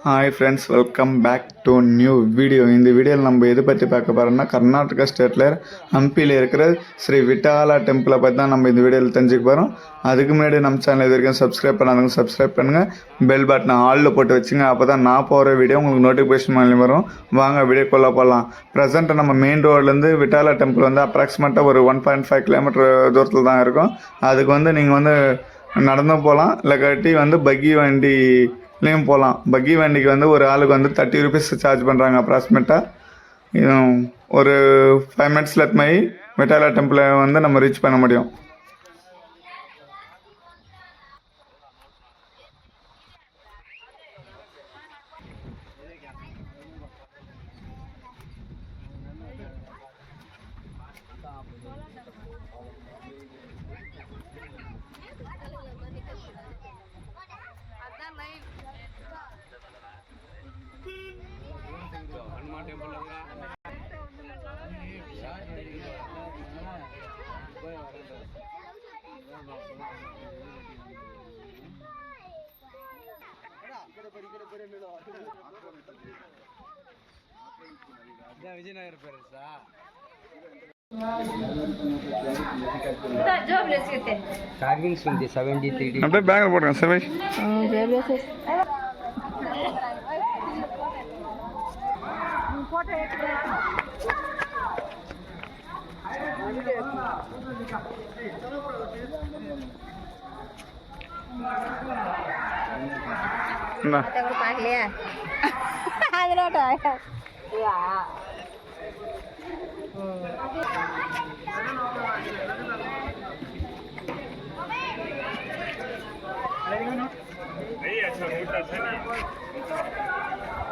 Hi friends, welcome back to new video. இந்த வீடியோவில் நம்ம எது பற்றி பார்க்க போகிறோம்னா, கர்நாடகா ஸ்டேட்டில் ஹம்பியில் இருக்கிற ஸ்ரீ விட்டாலா டெம்பிளை பற்றி தான் நம்ம இந்த வீடியோவில் தெரிஞ்சுக்க போகிறோம். அதுக்கு முன்னாடி நம்ம சேனல் இது வரைக்கும் சப்ஸ்கிரைப் பண்ணாதவங்க சப்ஸ்கிரைப் பண்ணுங்கள், பெல் பட்டனை ஆலில் போட்டு வச்சுங்க. அப்போ தான் நான் போகிற வீடியோ உங்களுக்கு நோட்டிஃபிகேஷன் மாதிரி வரும். வாங்க வீடியோக்குள்ளே போகலாம். ப்ரெசென்ட்டாக நம்ம மெயின் ரோட்லேருந்து விட்டாலா டெம்பிள் வந்து அப்ராக்சிமேட்டாக ஒரு 1.5 கிலோமீட்டர் தூரத்தில் தான் இருக்கும். அதுக்கு வந்து நீங்கள் வந்து நடந்தும் போகலாம், இல்லை கட்டி வந்து பக்கி வண்டிலையும் போகலாம். பக்கி வண்டிக்கு வந்து ஒரு ஆளுக்கு வந்து 30 rupees சார்ஜ் பண்ணுறாங்க அப்ராக்சிமேட்டாக. ஒரு 5 minutes மாதிரி விட்டாலா டெம்பிளை வந்து நம்ம ரீச் பண்ண முடியும். விஜயநகர் பேருசா கார்விங்ஸ் வந்து 73 அப்படியே பேக்கில் போடுங்க சரி. பார்க்கலையா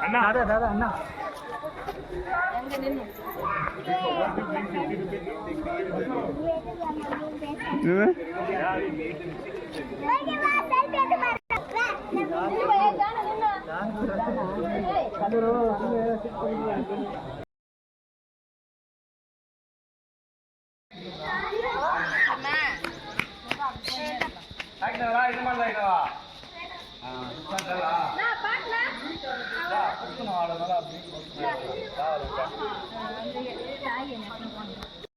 அண்ணா दादा அண்ணா